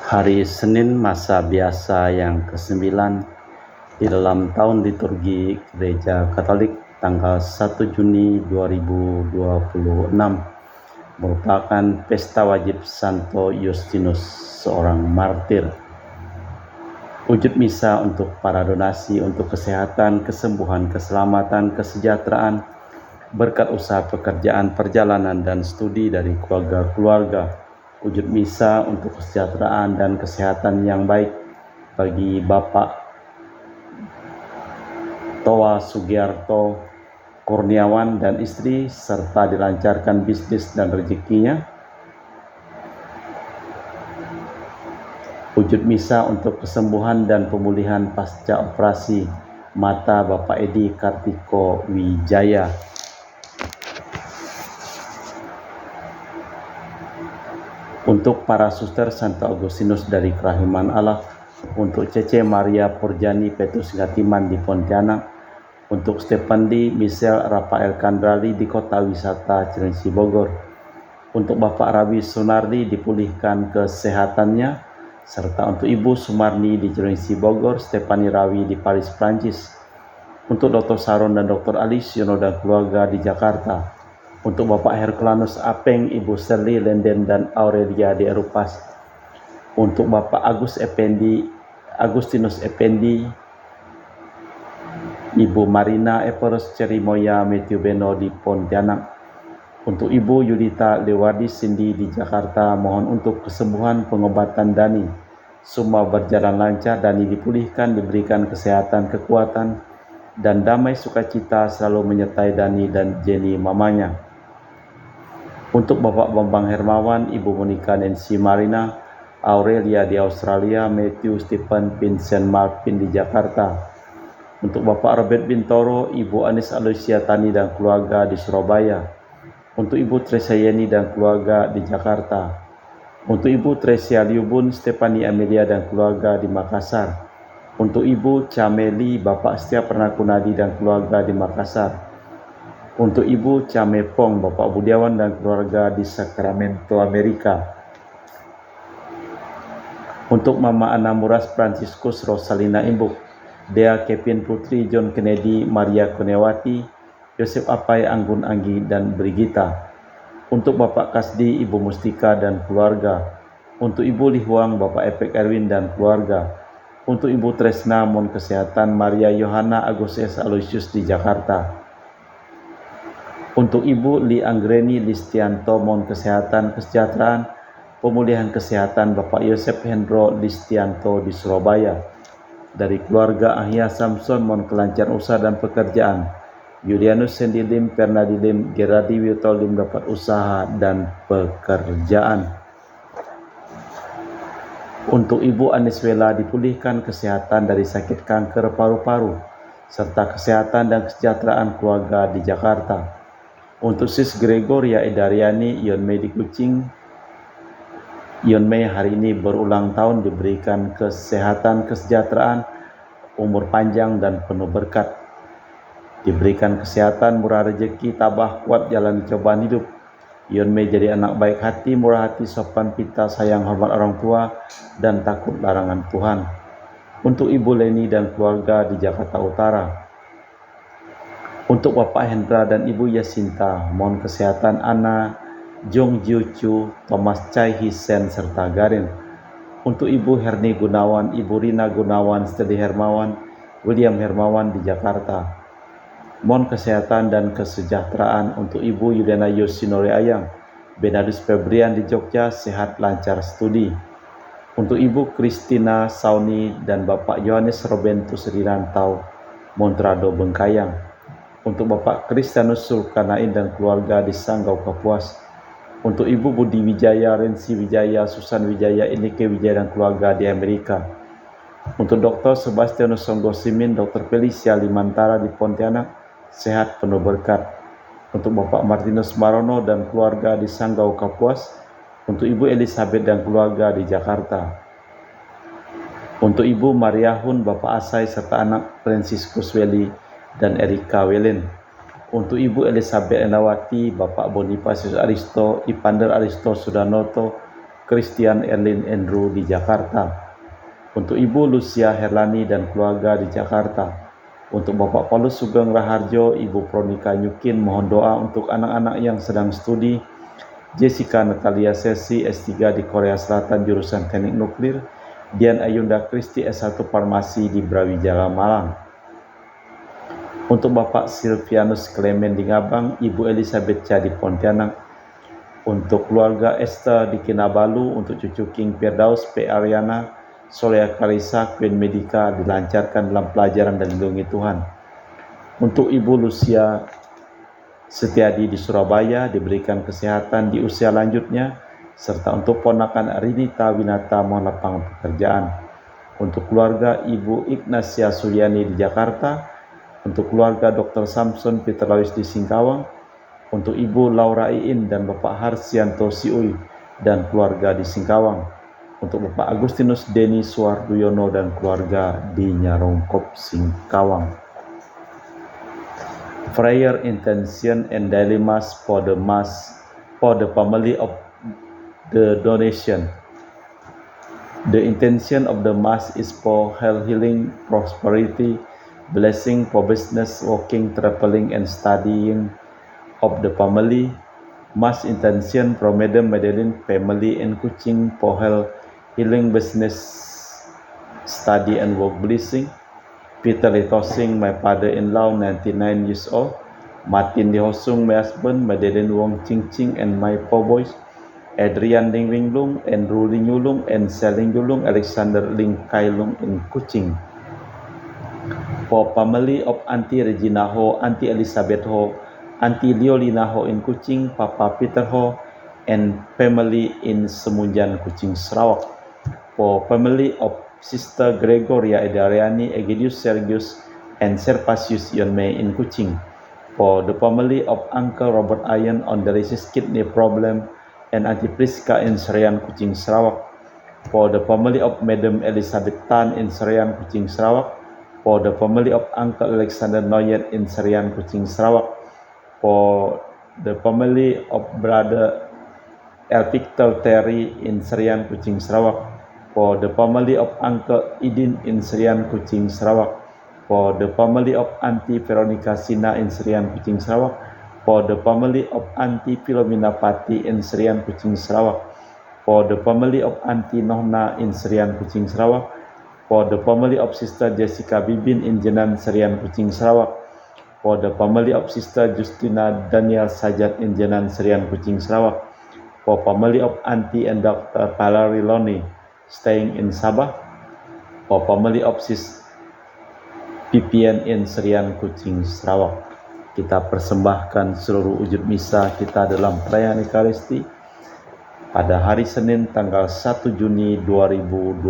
Hari Senin masa biasa yang ke-9 di dalam tahun liturgi Gereja Katolik tanggal 1 Juni 2026 merupakan pesta wajib Santo Justinus, seorang martir. Wujud misa untuk para donasi untuk kesehatan, kesembuhan, keselamatan, kesejahteraan, berkat usaha pekerjaan, perjalanan, dan studi dari keluarga-keluarga. Wujud misa untuk kesejahteraan dan kesehatan yang baik bagi Bapak Toa Sugiarto Kurniawan dan istri, serta dilancarkan bisnis dan rezekinya. Wujud misa untuk kesembuhan dan pemulihan pasca operasi mata Bapak Edi Kartiko Wijaya. Untuk para suster Santo Agustinus dari Kerahiman Allah, untuk Cece Maria Purjani Petrus Gatiman di Pontianak, untuk Stefandi Michelle Rafael Kandrali di Kota Wisata Cilengsi Bogor, untuk Bapak Rabi Sunardi dipulihkan kesehatannya, serta untuk Ibu Sumarni di Cilengsi Bogor, Stefani Rawi di Paris, Prancis, untuk Dr. Saron dan Dr. Alis Yono dan keluarga di Jakarta, untuk Bapak Herculanus Apeng, Ibu Serli Lenden dan Aurelia di Erupas, untuk Bapak Agustinus Ependi, Ibu Marina Eperos Cerimoya Matthew Beno di Pontianak, untuk Ibu Yudita Lewadi Cindy di Jakarta, mohon untuk kesembuhan pengobatan Dani. Semua berjalan lancar, Dani dipulihkan, diberikan kesehatan, kekuatan, dan damai sukacita selalu menyertai Dani dan Jenny mamanya. Untuk Bapak Bambang Hermawan, Ibu Monica Nancy Marina, Aurelia di Australia, Matthew Stephen Vincent Marvin di Jakarta. Untuk Bapak Robert Bintoro, Ibu Anis Aloysia Tani dan keluarga di Surabaya. Untuk Ibu Tresia Yeni dan keluarga di Jakarta. Untuk Ibu Tresia Liubun, Stefani Amelia dan keluarga di Makassar. Untuk Ibu Cameli, Bapak Setia Pernakunadi dan keluarga di Makassar. Untuk Ibu Camepong, Bapak Budiawan dan keluarga di Sacramento, Amerika. Untuk Mama Ana Muras Franciscus Rosalina Imbuk, Dea Kevin Putri, John Kennedy, Maria Kunewati, Yosef Apai Anggun Anggi dan Brigita. Untuk Bapak Kasdi, Ibu Mustika dan keluarga. Untuk Ibu Lihuang, Bapak Epek Erwin dan keluarga. Untuk Ibu Tresna, Mon Kesehatan Maria Yohana Agus S. Aloysius di Jakarta. Untuk Ibu Li Anggreni Listianto, Mon Kesehatan, Kesejahteraan, Pemulihan Kesehatan Bapak Yosef Hendro Listianto di Surabaya. Dari keluarga Ahya Samson, Mon Kelancaran usaha dan pekerjaan. Yulianus Sendilim, Pernadilim, Geradi Witolim dapat usaha dan pekerjaan. Untuk Ibu Aniswela dipulihkan kesehatan dari sakit kanker paru-paru, serta kesehatan dan kesejahteraan keluarga di Jakarta. Untuk Sis Gregoria Edariani, Yonmei di Kucing, Yonmei hari ini berulang tahun, diberikan kesehatan, kesejahteraan, umur panjang dan penuh berkat. Diberikan kesehatan, murah rezeki, tabah, kuat jalani cobaan hidup. Yonmei jadi anak baik hati, murah hati, sopan pita, sayang hormat orang tua, dan takut larangan Tuhan. Untuk Ibu Leni dan keluarga di Jakarta Utara. Untuk Bapak Hendra dan Ibu Yasinta, mohon kesehatan Ana, Jong Jiu Chu, Thomas Chai Hisen, serta Garin. Untuk Ibu Herni Gunawan, Ibu Rina Gunawan, Steli Hermawan, William Hermawan di Jakarta. Mohon kesehatan dan kesejahteraan untuk Ibu Yudena Yosinore Ayang, Benadus Febrian di Jogja, sehat lancar studi. Untuk Ibu Kristina Sauni dan Bapak Yohanes Robentus Rinantau, Montrado Bengkayang. Untuk Bapak Kristianus Sulkanain dan keluarga di Sanggau Kapuas. Untuk Ibu Budi Wijaya, Rensi Wijaya, Susan Wijaya, Inike Wijaya dan keluarga di Amerika. Untuk Dr. Sebastianus Songgosimin, Dr. Felicia Limantara di Pontianak, sehat penuh berkat. Untuk Bapak Martinus Marono dan keluarga di Sanggau Kapuas. Untuk Ibu Elizabeth dan keluarga di Jakarta. Untuk Ibu Mariahun, Bapak Asai serta anak Franciscus Weli dan Erika Welen. Untuk Ibu Elizabeth Enawati, Bapak Bonifasius Aristo, Ipander Aristo Sudanoto, Christian Erlin Andrew di Jakarta, untuk Ibu Lucia Herlani dan keluarga di Jakarta, untuk Bapak Paulus Sugeng Raharjo, Ibu Pronika Nyukin, mohon doa untuk anak-anak yang sedang studi, Jessica Natalia Sesi S3 di Korea Selatan jurusan Teknik Nuklir, Dian Ayunda Kristi S1 Farmasi di Brawijaya Malang. Untuk Bapak Silvianus Clement di Ngabang, Ibu Elizabeth Cha di Pontianak, untuk keluarga Esther di Kinabalu, untuk cucu King Firdaus, P. Ariana, Solea Karisa, Queen Medica dilancarkan dalam pelajaran dan lindungi Tuhan. Untuk Ibu Lucia Setiadi di Surabaya diberikan kesehatan di usia lanjutnya, serta untuk ponakan Rinita Winata mohon lapangan pekerjaan. Untuk keluarga Ibu Ignacia Suryani di Jakarta, untuk keluarga Dr. Samson Peter Lawis di Singkawang, untuk Ibu Laura Iin dan Bapak Harsianto Siuy dan keluarga di Singkawang, untuk Bapak Agustinus Deni Suwardoyono dan keluarga di Nyarongkop, Singkawang. Prayer intention and daily mass for the family of the donation. The intention of the mass is for health, healing, prosperity, blessing for business, working, traveling, and studying of the family. Mass intention from Madam Madeline family in Kuching for health, healing, business, study, and work blessing. Peter Litosing, my father-in-law, 99 years old. Martin Lihosung, my husband. Madeline Wong Ching Ching and my 4 boys. Adrian Ling Wing Lung, Andrew Ling Yulung, and Seling Yulung, Alexander Ling Kai Lung in Kuching. For family of Auntie Regina Ho, Auntie Elizabeth Ho, Auntie Leolina Ho in Kuching, Papa Peter Ho, and family in Semunjan, Kuching, Sarawak. For family of Sister Gregoria Edariani, Egidius Sergius, and Serpasius Yonmei in Kuching. For the family of Uncle Robert Ayen on dialysis kidney problem, and Auntie Priska in Serian, Kuching, Sarawak. For the family of Madam Elizabeth Tan in Serian, Kuching, Sarawak. For the family of Uncle Alexander Noyet in Serian, Kuching, Sarawak. For the family of Brother El Victor Terry in Serian, Kuching, Sarawak. For the family of Uncle Idin in Serian, Kuching, Sarawak. For the family of Auntie Veronica Sina in Serian, Kuching, Sarawak. For the family of Auntie Philomena Pati in Serian, Kuching, Sarawak. For the family of Auntie Nohna in Serian, Kuching, Sarawak. For the family of Sister Jessica Bibin in Jenan, Serian, Kuching, Sarawak. For the family of Sister Justina Daniel Sajat in Jenan, Serian, Kuching, Sarawak. For family of Auntie and Dr. Valerie Loni staying in Sabah. For family of Sis Pipian in Serian, Kuching, Sarawak. Kita persembahkan seluruh wujud misa kita dalam perayaan Ekaristi pada hari Senin tanggal 1 Juni 2026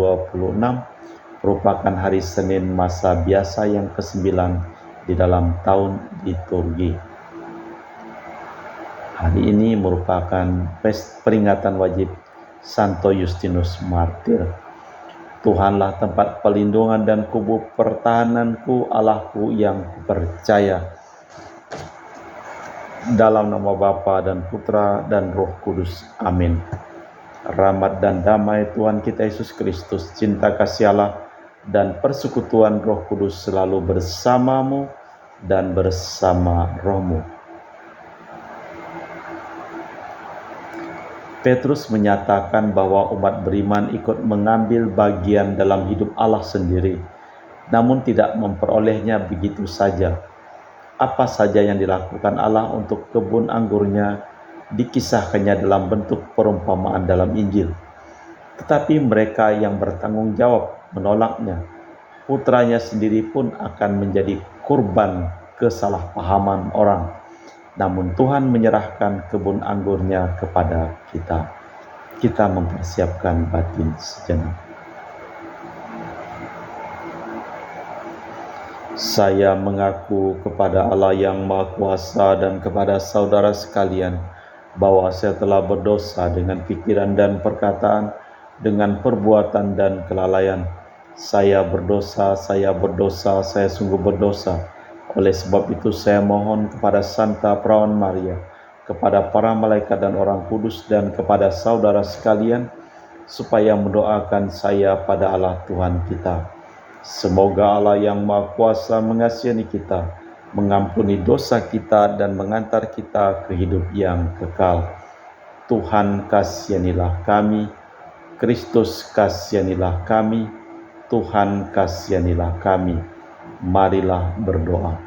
merupakan hari Senin masa biasa yang ke-9 di dalam tahun liturgi. Hari ini merupakan peringatan wajib Santo Justinus Martir. Tuhanlah tempat perlindungan dan kubu pertahananku, Allahku yang kupercaya. Dalam nama Bapa dan Putra dan Roh Kudus. Amin. Rahmat dan damai Tuhan kita Yesus Kristus, cinta kasih Allah, dan persekutuan Roh Kudus selalu bersamamu dan bersama rohmu. Petrus menyatakan bahwa umat beriman ikut mengambil bagian dalam hidup Allah sendiri, namun tidak memperolehnya begitu saja. Apa saja yang dilakukan Allah untuk kebun anggurnya dikisahkannya dalam bentuk perumpamaan dalam Injil. Tetapi mereka yang bertanggung jawab menolaknya. Putranya sendiri pun akan menjadi kurban kesalahpahaman orang. Namun Tuhan menyerahkan kebun anggurnya kepada kita. Kita mempersiapkan batin sejenak. Saya mengaku kepada Allah yang Maha Kuasa dan kepada saudara sekalian bahwa saya telah berdosa dengan pikiran dan perkataan, dengan perbuatan dan kelalaian. Saya berdosa, saya sungguh berdosa. Oleh sebab itu saya mohon kepada Santa Perawan Maria, kepada para malaikat dan orang kudus, dan kepada saudara sekalian supaya mendoakan saya pada Allah Tuhan kita. Semoga Allah yang Maha Kuasa mengasihi kita, mengampuni dosa kita dan mengantar kita ke hidup yang kekal. Tuhan kasihanilah kami, Kristus kasihanilah kami, Tuhan kasihanilah kami. Marilah berdoa.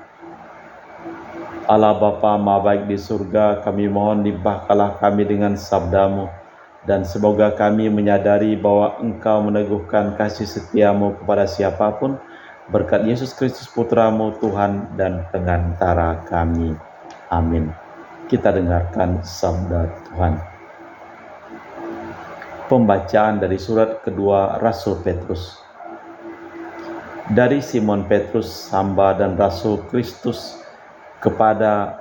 Allah Bapa Maha Baik di surga, kami mohon limpahkanlah kami dengan sabda-Mu, dan semoga kami menyadari bahwa Engkau meneguhkan kasih setia-Mu kepada siapapun, berkat Yesus Kristus Putra-Mu, Tuhan dan pengantara kami. Amin. Kita dengarkan sabda Tuhan. Pembacaan dari surat kedua Rasul Petrus. Dari Simon Petrus, hamba dan Rasul Kristus, kepada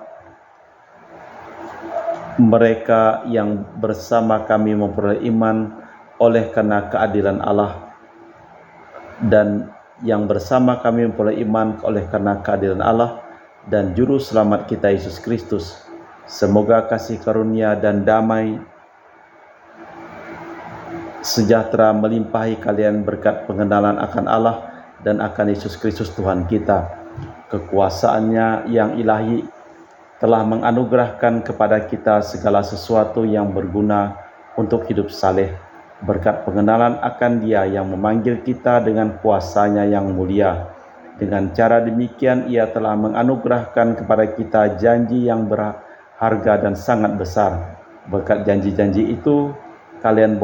mereka yang bersama kami memperoleh iman oleh karena keadilan Allah, dan yang bersama kami memperoleh iman oleh karena keadilan Allah dan Juru Selamat kita Yesus Kristus. Semoga kasih karunia dan damai sejahtera melimpahi kalian berkat pengenalan akan Allah dan akan Yesus Kristus Tuhan kita. Kekuasaannya yang ilahi telah menganugerahkan kepada kita segala sesuatu yang berguna untuk hidup saleh, berkat pengenalan akan Dia yang memanggil kita dengan kuasa-Nya yang mulia. Dengan cara demikian Ia telah menganugerahkan kepada kita janji yang berharga dan sangat besar. Berkat janji-janji itu, kalian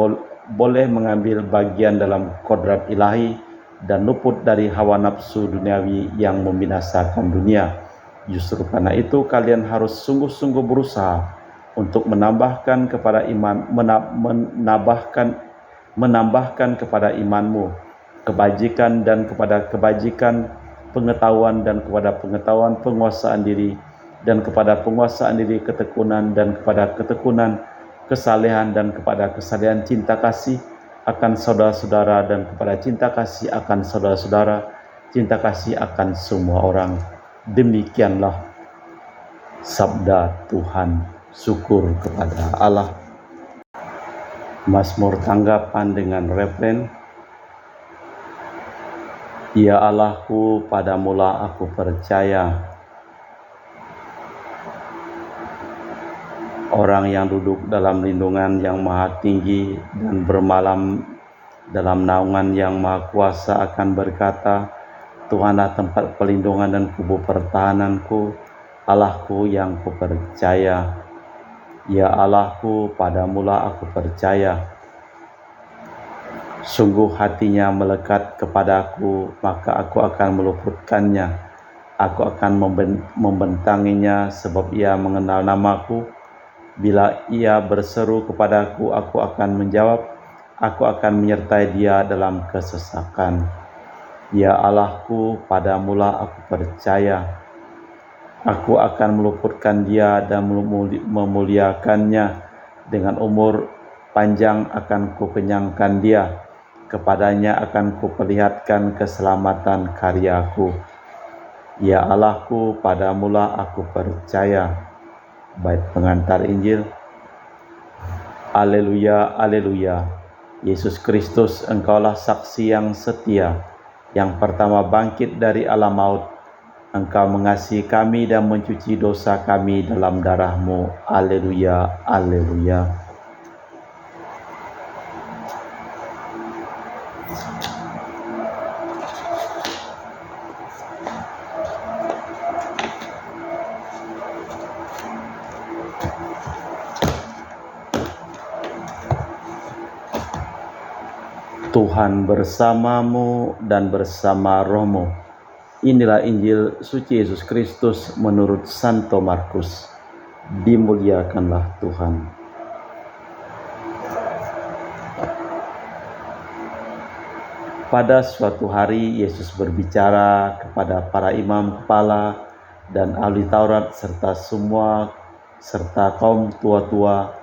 boleh mengambil bagian dalam kodrat ilahi dan luput dari hawa nafsu duniawi yang membinasakan dunia. Justru karena itu kalian harus sungguh-sungguh berusaha untuk menambahkan kepada kepada imanmu kebajikan, dan kepada kebajikan pengetahuan, dan kepada pengetahuan penguasaan diri, dan kepada penguasaan diri ketekunan, dan kepada ketekunan kesalehan, dan kepada kesalehan cinta kasih akan saudara-saudara, dan kepada cinta kasih akan saudara-saudara, cinta kasih akan semua orang. Demikianlah sabda Tuhan. Syukur kepada Allah. Mazmur tanggapan dengan refren, Ya Allahku, padamulah aku percaya. Orang yang duduk dalam lindungan yang maha tinggi dan bermalam dalam naungan yang maha kuasa akan berkata, Tuhanlah tempat perlindungan dan kubu pertahananku, Allahku yang kupercaya. Ya Allahku, padamulah aku percaya. Sungguh hatinya melekat kepadaku, maka aku akan meluputkannya. Aku akan membentanginya sebab ia mengenal namaku. Bila ia berseru kepadaku, aku akan menjawab. Aku akan menyertai dia dalam kesesakan. Ya Allahku, padamulah aku percaya. Aku akan meluputkan dia dan memuliakannya. Dengan umur panjang akan kukenyangkan dia. Kepadanya akan kuperlihatkan keselamatan karyaku. Ya Allahku, padamulah aku percaya. Bait pengantar Injil. Haleluya, haleluya. Yesus Kristus, Engkaulah saksi yang setia, yang pertama bangkit dari alam maut. Engkau mengasihi kami dan mencuci dosa kami dalam darah-Mu. Haleluya, haleluya. Tuhan bersamamu dan bersama rohmu. Inilah Injil suci Yesus Kristus menurut Santo Markus. Dimuliakanlah Tuhan. Pada suatu hari Yesus berbicara kepada para imam kepala dan ahli Taurat serta kaum tua-tua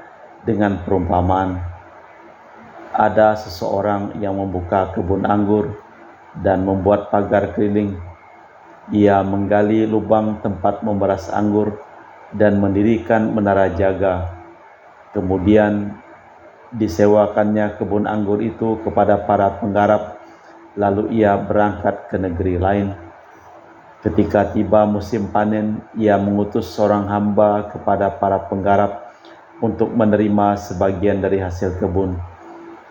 dengan perumpamaan. Ada seseorang yang membuka kebun anggur dan membuat pagar keliling. Ia menggali lubang tempat memeras anggur dan mendirikan menara jaga. Kemudian disewakannya kebun anggur itu kepada para penggarap, lalu ia berangkat ke negeri lain. Ketika tiba musim panen, ia mengutus seorang hamba kepada para penggarap untuk menerima sebagian dari hasil kebun.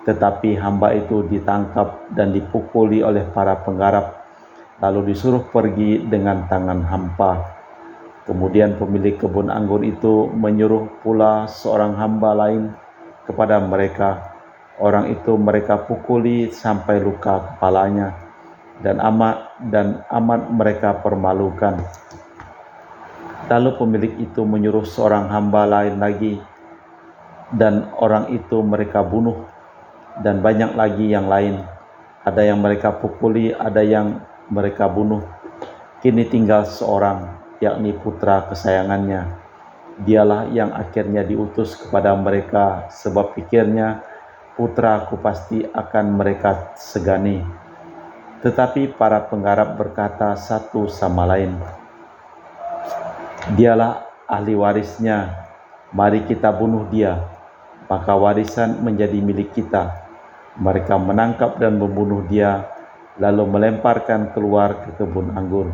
Tetapi hamba itu ditangkap dan dipukuli oleh para penggarap, lalu disuruh pergi dengan tangan hampa. Kemudian pemilik kebun anggur itu menyuruh pula seorang hamba lain kepada mereka. Orang itu mereka pukuli sampai luka kepalanya, dan amat mereka permalukan. Lalu pemilik itu menyuruh seorang hamba lain lagi, dan orang itu mereka bunuh, dan banyak lagi yang lain. Ada yang mereka pukuli, ada yang mereka bunuh. Kini tinggal seorang, yakni putra kesayangannya. Dialah yang akhirnya diutus kepada mereka, sebab pikirnya, putraku pasti akan mereka segani. Tetapi para penggarap berkata satu sama lain, dialah ahli warisnya, mari kita bunuh dia, maka warisan menjadi milik kita. Mereka menangkap dan membunuh dia, lalu melemparkan keluar ke kebun anggur.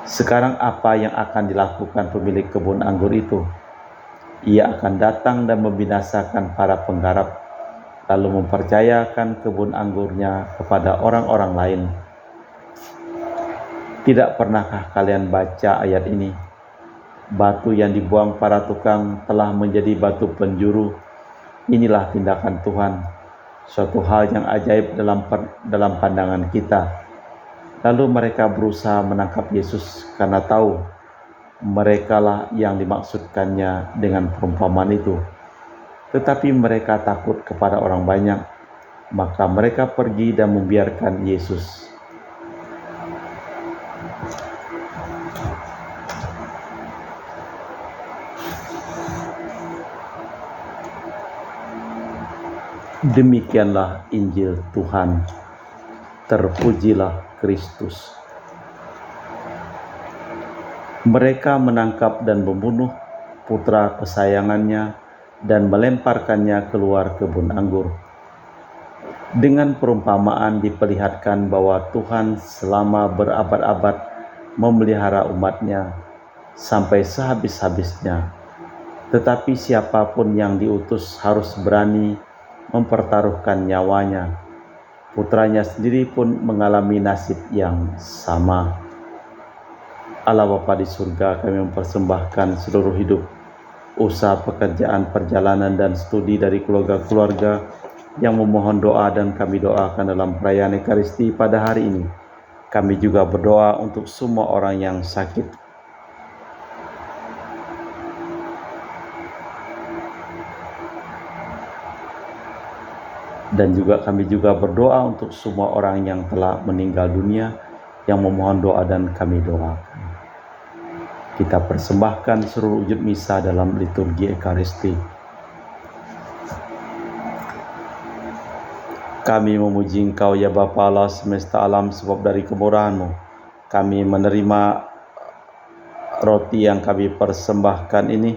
Sekarang apa yang akan dilakukan pemilik kebun anggur itu? Ia akan datang dan membinasakan para penggarap, lalu mempercayakan kebun anggurnya kepada orang-orang lain. Tidak pernahkah kalian baca ayat ini? Batu yang dibuang para tukang telah menjadi batu penjuru. Inilah tindakan Tuhan, suatu hal yang ajaib dalam pandangan kita. Lalu mereka berusaha menangkap Yesus karena tahu merekalah yang dimaksudkannya dengan perumpamaan itu. Tetapi mereka takut kepada orang banyak, maka mereka pergi dan membiarkan Yesus. Demikianlah Injil Tuhan. Terpujilah Kristus. Mereka menangkap dan membunuh putra kesayangannya dan melemparkannya keluar kebun anggur. Dengan perumpamaan diperlihatkan bahwa Tuhan selama berabad-abad memelihara umatnya sampai sehabis-habisnya. Tetapi siapapun yang diutus harus berani mempertaruhkan nyawanya. Putranya sendiri pun mengalami nasib yang sama. Allah Bapa di surga, kami mempersembahkan seluruh hidup, usaha, pekerjaan, perjalanan, dan studi dari keluarga-keluarga yang memohon doa dan kami doakan dalam perayaan Ekaristi pada hari ini. Kami juga berdoa untuk semua orang yang sakit. Dan juga kami juga berdoa untuk semua orang yang telah meninggal dunia yang memohon doa dan kami doakan. Kita persembahkan seluruh wujud misa dalam liturgi Ekaristi. Kami memuji Engkau ya Bapa Allah semesta alam, sebab dari kemurahan-Mu kami menerima roti yang kami persembahkan ini.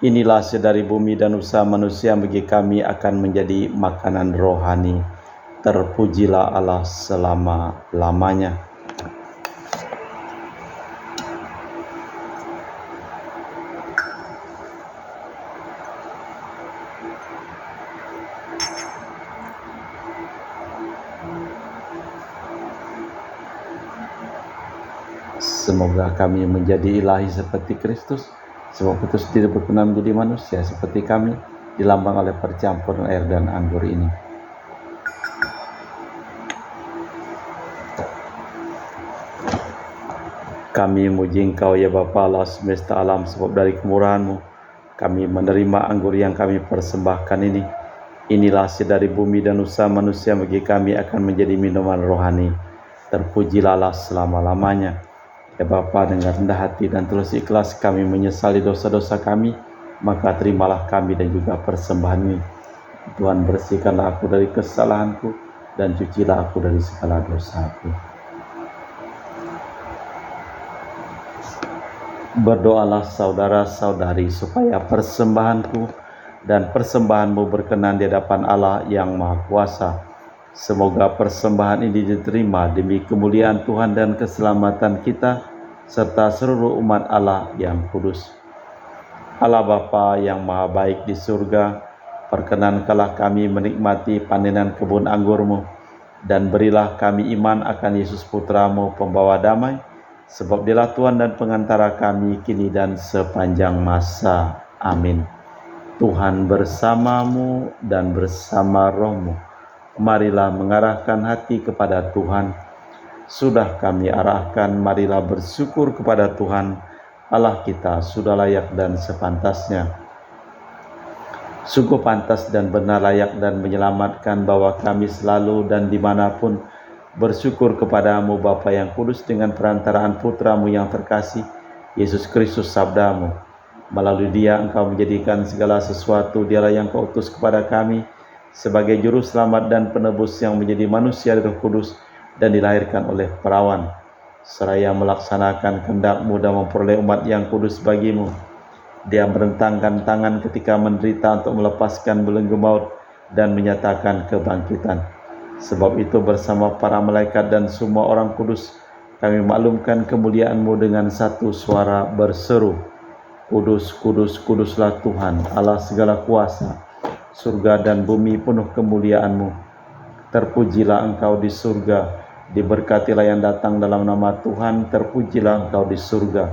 Inilah hasil dari bumi dan usaha manusia, bagi kami akan menjadi makanan rohani. Terpujilah Allah selama-lamanya. Semoga kami menjadi ilahi seperti Kristus, sebab Kristus tidak berkenan menjadi manusia seperti kami, dilambang oleh percampuran air dan anggur ini. Kami memuji Engkau ya Bapa Allah semesta alam, sebab dari kemurahan-Mu kami menerima anggur yang kami persembahkan ini. Inilah hasil dari bumi dan usaha manusia, bagi kami akan menjadi minuman rohani. Terpujilah Allah selama-lamanya. Ya Bapa, dengan rendah hati dan tulus ikhlas kami menyesali dosa-dosa kami, maka terimalah kami dan juga persembahan ini. Tuhan, bersihkanlah aku dari kesalahanku dan cucilah aku dari segala dosaku. Berdoalah saudara-saudari supaya persembahanku dan persembahan-Mu berkenan di hadapan Allah yang Maha Kuasa. Semoga persembahan ini diterima demi kemuliaan Tuhan dan keselamatan kita, serta seluruh umat Allah yang kudus. Allah Bapa yang Maha Baik di surga, perkenankanlah kami menikmati panenan kebun anggur-Mu, dan berilah kami iman akan Yesus Putra-Mu, pembawa damai, sebab Dialah Tuhan dan pengantara kami kini dan sepanjang masa. Amin. Tuhan bersamamu dan bersama roh-Mu. Marilah mengarahkan hati kepada Tuhan. Sudah kami arahkan, marilah bersyukur kepada Tuhan Allah kita, sudah layak dan sepantasnya. Sungguh pantas dan benar, layak dan menyelamatkan bahwa kami selalu dan dimanapun bersyukur kepadamu Bapa yang kudus, dengan perantaraan Putra-Mu yang terkasih, Yesus Kristus Sabda-Mu. Melalui Dia Engkau menjadikan segala sesuatu. Dialah yang Kau utus kepada kami sebagai juru selamat dan penebus yang menjadi manusia dari Roh Kudus dan dilahirkan oleh perawan, seraya melaksanakan kehendak-Mu dan memperoleh umat yang kudus bagi-Mu. Dia merentangkan tangan ketika menderita untuk melepaskan belenggu maut dan menyatakan kebangkitan. Sebab itu bersama para malaikat dan semua orang kudus, kami maklumkan kemuliaan-Mu dengan satu suara berseru, Kudus, kudus, kuduslah Tuhan, Allah segala kuasa. Surga dan bumi penuh kemuliaan-Mu. Terpujilah Engkau di surga, diberkatilah yang datang dalam nama Tuhan, terpujilah Engkau di surga.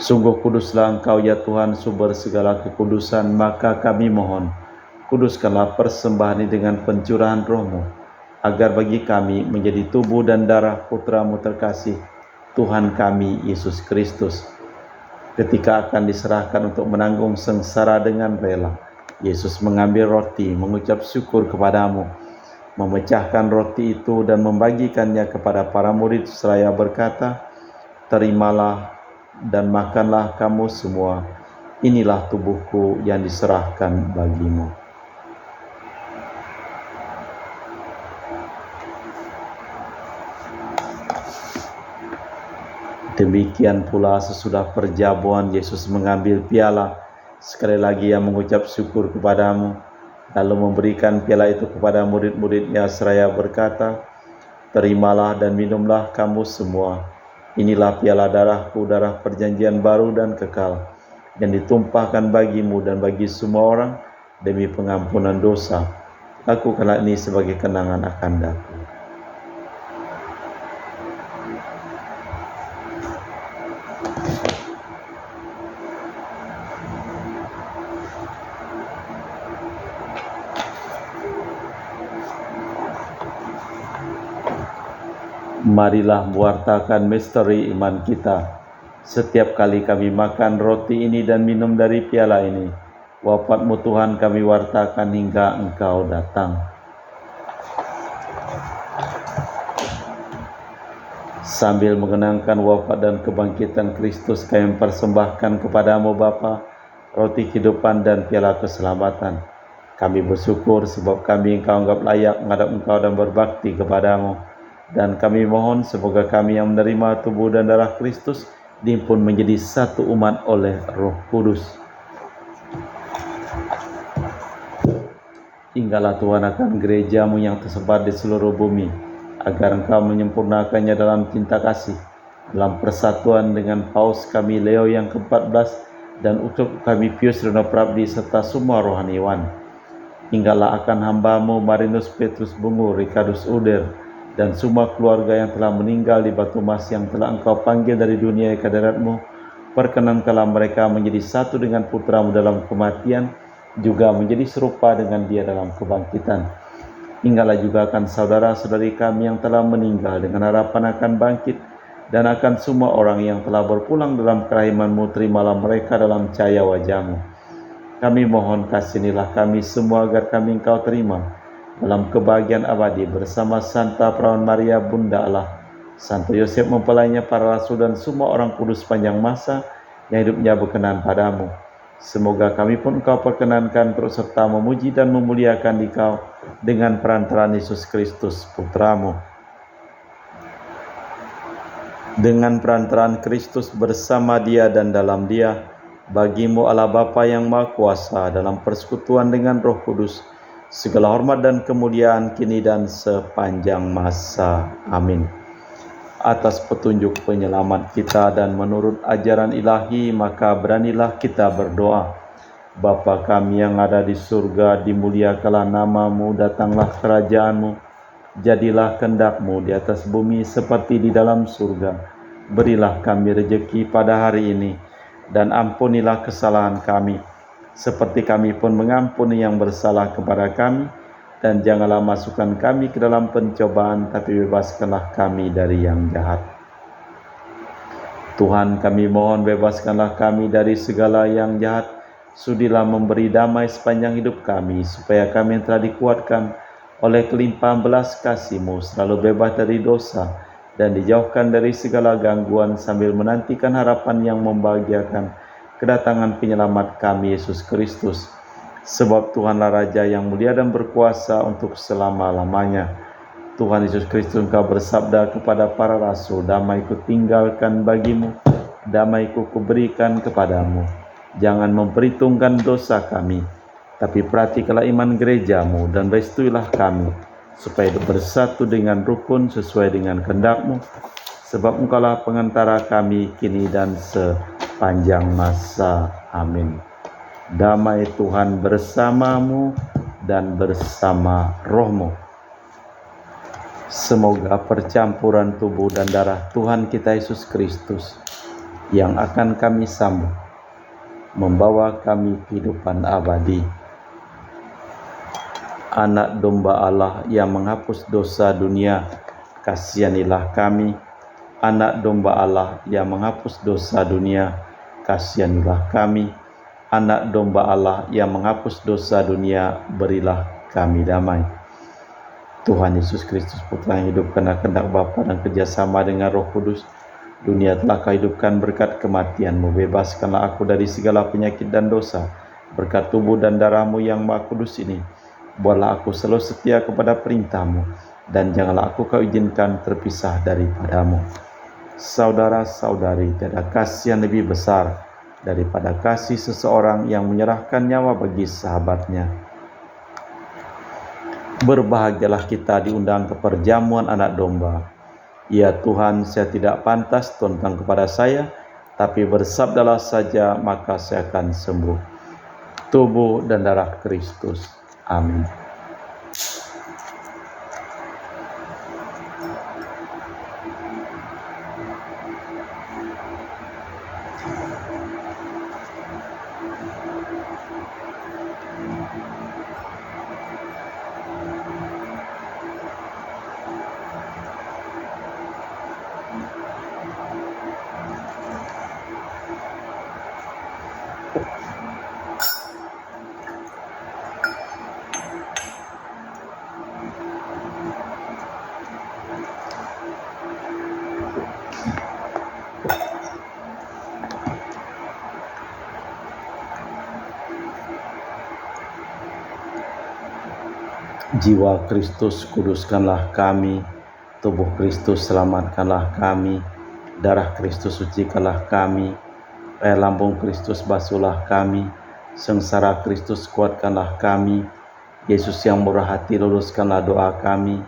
Sungguh kuduslah Engkau ya Tuhan, sumber segala kekudusan, maka kami mohon, kuduskanlah persembahan ini dengan pencurahan Roh-Mu, agar bagi kami menjadi tubuh dan darah Putra-Mu terkasih, Tuhan kami Yesus Kristus. Ketika akan diserahkan untuk menanggung sengsara dengan rela, Yesus mengambil roti, mengucap syukur kepadamu, memecahkan roti itu dan membagikannya kepada para murid seraya berkata, terimalah dan makanlah kamu semua, inilah tubuhku yang diserahkan bagimu. Demikian pula sesudah perjamuan, Yesus mengambil piala, sekali lagi Ia mengucap syukur kepadamu, lalu memberikan piala itu kepada murid-murid-Nya seraya berkata, terimalah dan minumlah kamu semua, inilah piala darahku, darah perjanjian baru dan kekal, yang ditumpahkan bagimu dan bagi semua orang demi pengampunan dosa. Lakukanlah ini sebagai kenangan akan Aku. Marilah mewartakan misteri iman kita. Setiap kali kami makan roti ini dan minum dari piala ini, wafat-Mu Tuhan kami wartakan hingga Engkau datang. Sambil mengenangkan wafat dan kebangkitan Kristus, kami mempersembahkan kepadamu Bapa, roti kehidupan dan piala keselamatan. Kami bersyukur sebab kami Engkau anggap layak menghadap Engkau dan berbakti kepadamu. Dan kami mohon semoga kami yang menerima tubuh dan darah Kristus dihimpun menjadi satu umat oleh Roh Kudus. Tinggallah Tuhan akan gereja-Mu yang tersebar di seluruh bumi, agar Engkau menyempurnakannya dalam cinta kasih, dalam persatuan dengan Paus kami Leo yang ke-14 dan uskup kami Pius Rino Prabdi serta semua rohaniwan. Tinggallah akan hamba-Mu Marinus Petrus Bungu, Ricardus Uder, dan semua keluarga yang telah meninggal di Batu Mas yang telah Engkau panggil dari dunia ke hadirat-Mu. Perkenankanlah mereka menjadi satu dengan Putra-Mu dalam kematian, juga menjadi serupa dengan Dia dalam kebangkitan. Tinggallah juga akan saudara-saudari kami yang telah meninggal dengan harapan akan bangkit, dan akan semua orang yang telah berpulang dalam kerahiman-Mu, terimalah mereka dalam cahaya wajah-Mu. Kami mohon kasihanilah kami semua agar kami Engkau terima dalam kebahagiaan abadi bersama Santa Perawan Maria Bunda Allah, Santo Yosef mempelainya, para rasul dan semua orang kudus panjang masa yang hidupnya berkenan padamu. Semoga kami pun Engkau perkenankan terus serta memuji dan memuliakan Dikau dengan perantaraan Yesus Kristus Putra-Mu. Dengan perantaraan Kristus, bersama Dia dan dalam Dia, Bagimu Allah Bapa yang Maha Kuasa, dalam persekutuan dengan Roh Kudus, segala hormat dan kemuliaan kini dan sepanjang masa. Amin. Atas petunjuk penyelamat kita dan menurut ajaran ilahi, maka beranilah kita berdoa. Bapa kami yang ada di surga, dimuliakanlah namamu, datanglah kerajaanmu, jadilah kehendak-Mu di atas bumi seperti di dalam surga. Berilah kami rejeki pada hari ini, dan ampunilah kesalahan kami, seperti kami pun mengampuni yang bersalah kepada kami. Dan janganlah masukkan kami ke dalam pencobaan, tapi bebaskanlah kami dari yang jahat. Tuhan, kami mohon bebaskanlah kami dari segala yang jahat. Sudilah memberi damai sepanjang hidup kami, supaya kami yang telah dikuatkan oleh kelimpahan belas kasih-Mu selalu bebas dari dosa dan dijauhkan dari segala gangguan, sambil menantikan harapan yang membahagiakan, kedatangan penyelamat kami, Yesus Kristus. Sebab Tuhanlah Raja yang mulia dan berkuasa untuk selama-lamanya. Tuhan Yesus Kristus, Engkau bersabda kepada para rasul, damai-Ku tinggalkan bagimu, damai-Ku kuberikan kepadamu. Jangan memperhitungkan dosa kami, tapi perhatikanlah iman gereja-Mu dan restuilah kami, supaya bersatu dengan rukun sesuai dengan kehendak-Mu, sebab Engkaulah pengantara kami kini dan sepanjang masa. Amin. Damai Tuhan bersamamu dan bersama rohmu. Semoga percampuran tubuh dan darah Tuhan kita Yesus Kristus yang akan kami sambut membawa kami kehidupan abadi. Anak domba Allah yang menghapus dosa dunia, kasihanilah kami. Anak domba Allah yang menghapus dosa dunia, kasihanilah kami. Anak domba Allah yang menghapus dosa dunia, berilah kami damai. Tuhan Yesus Kristus, Putra yang hidup karena kehendak Bapa dan kerjasama dengan Roh Kudus, dunia telah Kau hidupkan berkat kematian-Mu. Bebaskanlah aku dari segala penyakit dan dosa, berkat tubuh dan darah-Mu yang Maha Kudus ini. Buatlah aku selalu setia kepada perintah-Mu, dan janganlah aku Kau izinkan terpisah daripada-Mu. Saudara-saudari, tiada kasih yang lebih besar daripada kasih seseorang yang menyerahkan nyawa bagi sahabatnya. Berbahagialah kita diundang ke perjamuan anak domba. Ya Tuhan, saya tidak pantas tuntang kepada saya, tapi bersabdalah saja, maka saya akan sembuh. Tubuh dan darah Kristus. Amin. Jiwa Kristus, kuduskanlah kami. Tubuh Kristus, selamatkanlah kami. Darah Kristus, sucikanlah kami. Air lambung Kristus, basuhlah kami. Sengsara Kristus, kuatkanlah kami. Yesus yang murah hati, luluskanlah doa kami.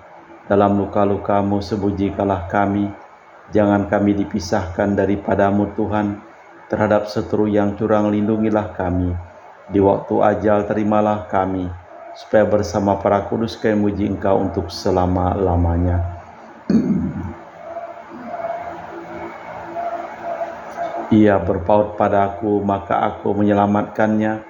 Dalam luka-luka-Mu, sebujikanlah kami. Jangan kami dipisahkan daripada-Mu Tuhan. Terhadap seteru yang curang, lindungilah kami. Di waktu ajal, terimalah kami, supaya bersama para kudus kami memuji Engkau untuk selama-lamanya. Ia berpaut padaku, maka aku menyelamatkannya.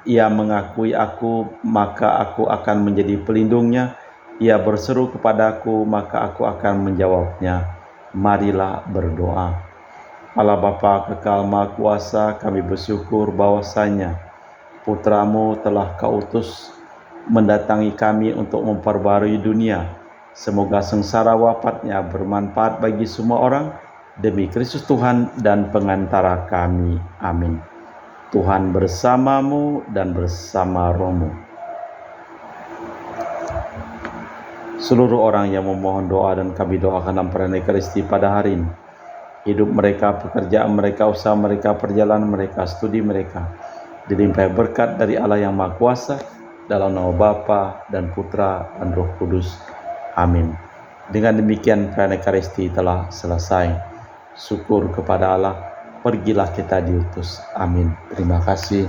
Ia mengakui aku, maka aku akan menjadi pelindungnya. Ia berseru kepadaku, maka aku akan menjawabnya. Marilah berdoa. Allah Bapa kekal Maha Kuasa, kami bersyukur bahwasanya Putra-Mu telah Kau utus mendatangi kami untuk memperbarui dunia. Semoga sengsara wafatnya bermanfaat bagi semua orang, demi Kristus Tuhan dan pengantara kami. Amin. Tuhan bersamamu dan bersama rohmu. Seluruh orang yang memohon doa dan kami doakan dalam perayaan Ekaristi pada hari ini, hidup mereka, pekerjaan mereka, usaha mereka, perjalanan mereka, studi mereka. Dilimpahi berkat dari Allah yang Maha Kuasa, dalam nama Bapa dan Putra dan Roh Kudus. Amin. Dengan demikian perayaan Ekaristi telah selesai. Syukur kepada Allah, pergilah kita diutus. Amin. Terima kasih.